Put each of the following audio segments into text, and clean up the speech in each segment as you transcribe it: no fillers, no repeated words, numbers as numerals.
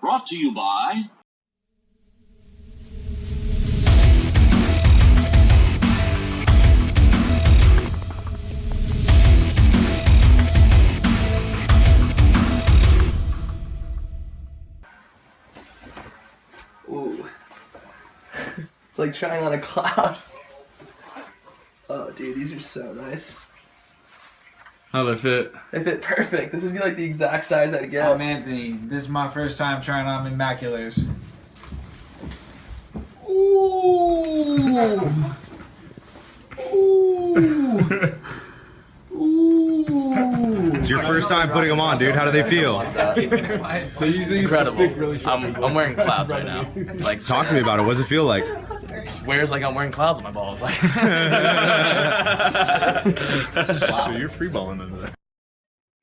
Brought to you by... Ooh. It's like trying on a cloud. Oh, dude, these are so nice. How do they fit? They fit perfect. This would be like the exact size I'd get. I'm Anthony. This is my first time trying on Immaculars. Ooh. Ooh. Ooh. It's your first time putting them on, dude. How do they feel? They usually used to stick really short. I'm wearing clouds right now. Like, Talk to me about it. What does it feel like? Wears like I'm wearing clouds on my balls. Like, So you're freeballing into that.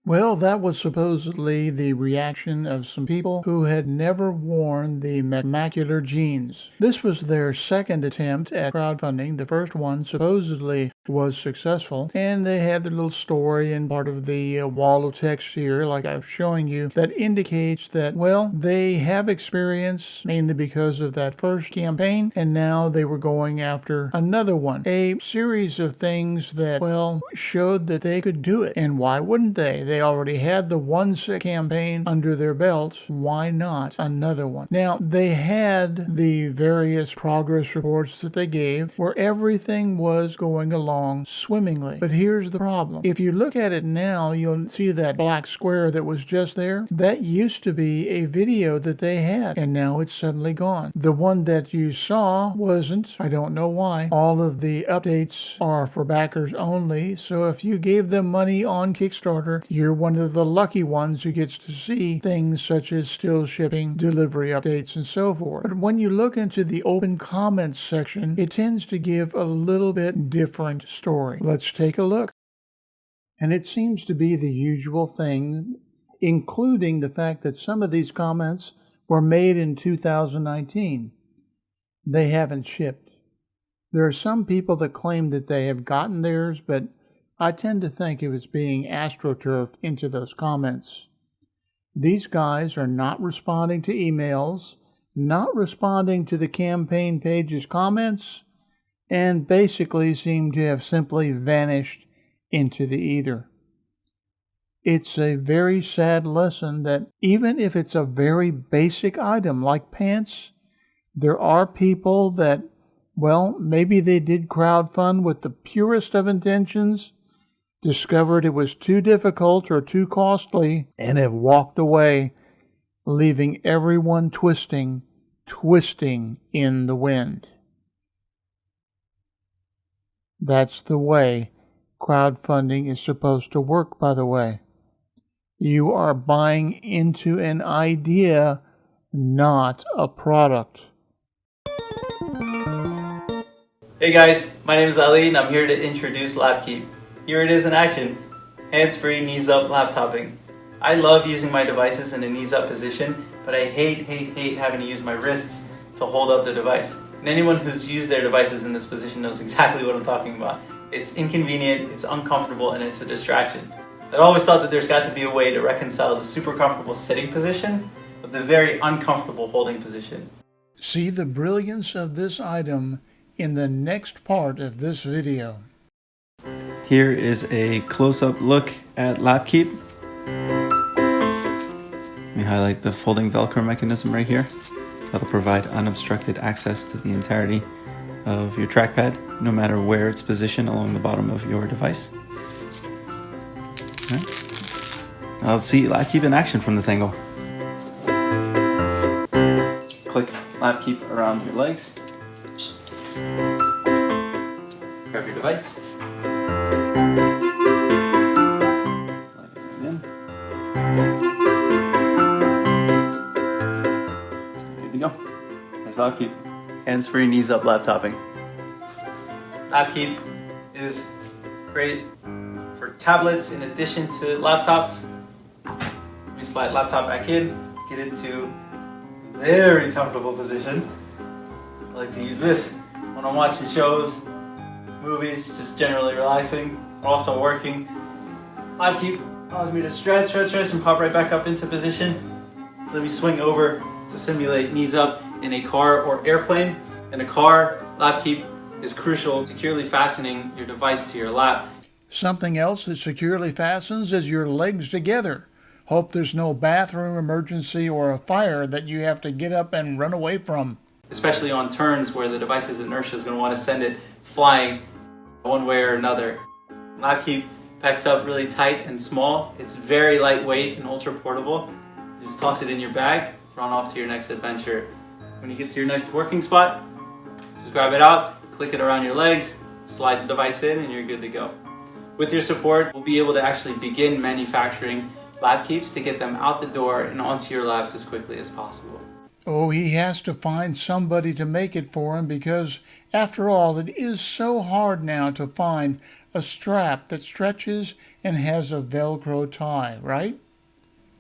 Well, that was supposedly the reaction of some people who had never worn the macular jeans. This was their second attempt at crowdfunding. The first one supposedly was successful, and they had their little story and part of the wall of text here, like I was showing you, that indicates that, well, they have experience, mainly because of that first campaign, and now they were going after another one. A series of things that, well, showed that they could do it. And why wouldn't they? They already had the one campaign under their belts. Why not another one? Now, they had the various progress reports that they gave where everything was going along swimmingly. But here's the problem. If you look at it now, you'll see that black square that was just there. That used to be a video that they had, and now it's suddenly gone. The one that you saw wasn't. I don't know why. All of the updates are for backers only, so if you gave them money on Kickstarter, you're one of the lucky ones who gets to see things such as still shipping, delivery updates, and so forth. But when you look into the open comments section, it tends to give a little bit different story. Let's take a look. And it seems to be the usual thing, including the fact that some of these comments were made in 2019. They haven't shipped. There are some people that claim that they have gotten theirs, but I tend to think it was being astroturfed into those comments. These guys are not responding to emails, not responding to the campaign page's comments, and basically seem to have simply vanished into the ether. It's a very sad lesson that even if it's a very basic item like pants, there are people that, well, maybe they did crowdfund with the purest of intentions, discovered it was too difficult or too costly, and have walked away, leaving everyone twisting in the wind. That's the way crowdfunding is supposed to work, by the way. You are buying into an idea, not a product. Hey guys, my name is Ali and I'm here to introduce LabKeep. Here it is in action. Hands-free, knees-up laptoping. I love using my devices in a knees-up position, but I hate having to use my wrists to hold up the device. And anyone who's used their devices in this position knows exactly what I'm talking about. It's inconvenient, it's uncomfortable, and it's a distraction. I've always thought that there's got to be a way to reconcile the super comfortable sitting position with the very uncomfortable holding position. See the brilliance of this item in the next part of this video. Here is a close-up look at LabKeep. Let me highlight the folding Velcro mechanism right here. That'll provide unobstructed access to the entirety of your trackpad, no matter where it's positioned along the bottom of your device. All right. Now let's see LabKeep in action from this angle. Click LabKeep around your legs. Grab your device. Slide it right in. Good to go. There's LabKeep. Hands-free, knees-up laptoping. LabKeep is great for tablets in addition to laptops. We slide laptop back in, get into a very comfortable position. I like to use this when I'm watching shows, movies, just generally relaxing, also working. LabKeep allows me to stretch and pop right back up into position. Let me swing over to simulate knees up in a car or airplane. In a car, lap keep is crucial, securely fastening your device to your lap. Something else that securely fastens is your legs together. Hope there's no bathroom emergency or a fire that you have to get up and run away from. Especially on turns where the device's inertia is going to want to send it flying one way or another. Lap keep packs up really tight and small. It's very lightweight and ultra portable. Just toss it in your bag, run off to your next adventure. When you get to your next working spot, just grab it out, click it around your legs, slide the device in, and you're good to go. With your support, we'll be able to actually begin manufacturing lap keeps to get them out the door and onto your laps as quickly as possible. Oh, he has to find somebody to make it for him because, after all, it is so hard now to find a strap that stretches and has a Velcro tie, right?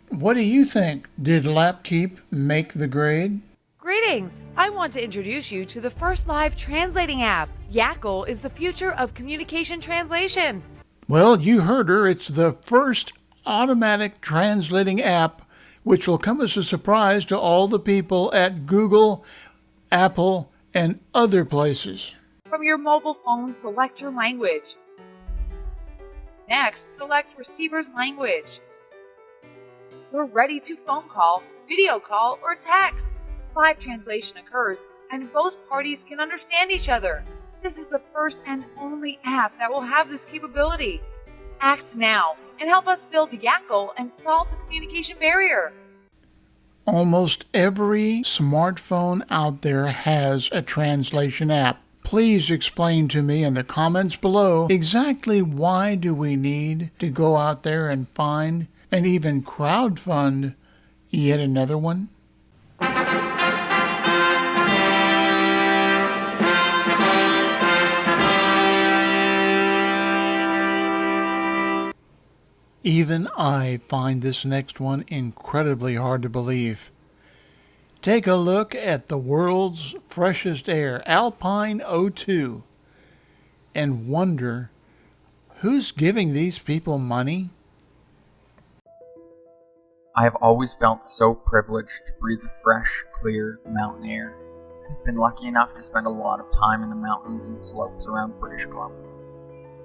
What do you think? Did LapKeep make the grade? Greetings! I want to introduce you to the first live translating app. Yackle is the future of communication translation. Well, you heard her. It's the first automatic translating app, which will come as a surprise to all the people at Google, Apple, and other places. From your mobile phone, select your language. Next, select receiver's language. You're ready to phone call, video call, or text. Live translation occurs, and both parties can understand each other. This is the first and only app that will have this capability. Act now and help us build Yackle and solve the communication barrier. Almost every smartphone out there has a translation app. Please explain to me in the comments below exactly why do we need to go out there and find and even crowdfund yet another one? Even I find this next one incredibly hard to believe. Take a look at the world's freshest air, Alpine O2, and wonder who's giving these people money? I have always felt so privileged to breathe the fresh, clear mountain air. I've been lucky enough to spend a lot of time in the mountains and slopes around British Columbia.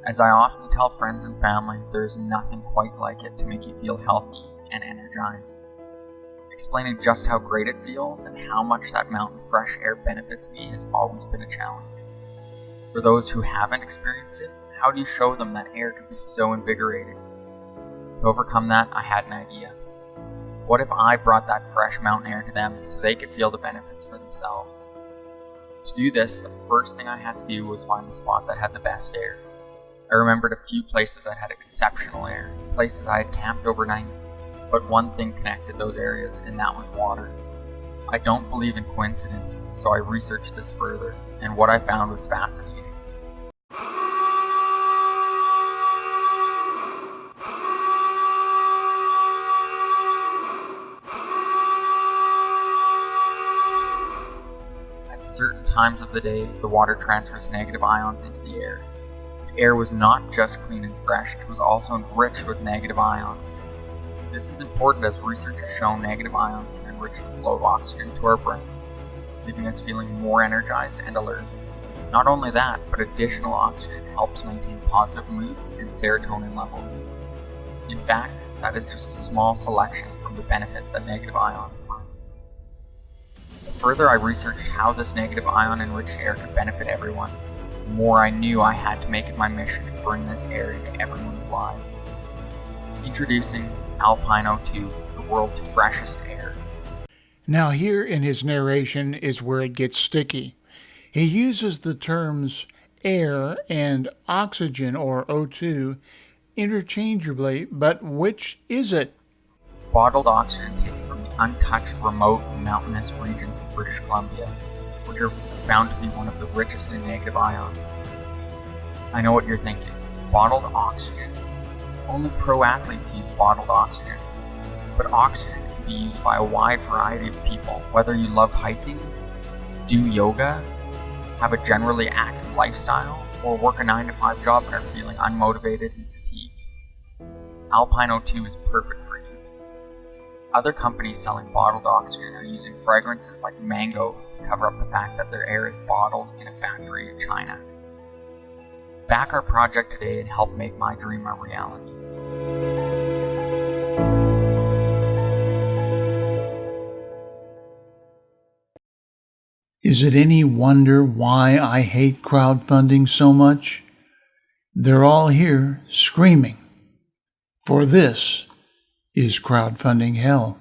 As I often tell friends and family, there is nothing quite like it to make you feel healthy and energized. Explaining just how great it feels and how much that mountain fresh air benefits me has always been a challenge. For those who haven't experienced it, how do you show them that air can be so invigorating? To overcome that, I had an idea. What if I brought that fresh mountain air to them so they could feel the benefits for themselves? To do this, the first thing I had to do was find the spot that had the best air. I remembered a few places that had exceptional air, places I had camped overnight, but one thing connected those areas, and that was water. I don't believe in coincidences, so I researched this further, and what I found was fascinating. At certain times of the day, the water transfers negative ions into the air. The air was not just clean and fresh, it was also enriched with negative ions. This is important as research has shown negative ions can enrich the flow of oxygen to our brains, leaving us feeling more energized and alert. Not only that, but additional oxygen helps maintain positive moods and serotonin levels. In fact, that is just a small selection from the benefits that negative ions bring. The further I researched how this negative ion-enriched air could benefit everyone, the more I knew I had to make it my mission to bring this air into everyone's lives. Introducing Alpine O2, the world's freshest air. Now here in his narration is where it gets sticky. He uses the terms air and oxygen, or O2, interchangeably, but which is it? Bottled oxygen taken from the untouched, remote, mountainous regions of British Columbia, which are found to be one of the richest in negative ions. I know what you're thinking. Bottled oxygen. Only pro athletes use bottled oxygen. But oxygen can be used by a wide variety of people, whether you love hiking, do yoga, have a generally active lifestyle, or work a 9-to-5 job and are feeling unmotivated and fatigued. Alpine O2 is perfect for you. Other companies selling bottled oxygen are using fragrances like mango to cover up the fact that their air is bottled in a factory in China. Back our project today and help make my dream a reality. Is it any wonder why I hate crowdfunding so much? They're all here screaming, for this is crowdfunding hell.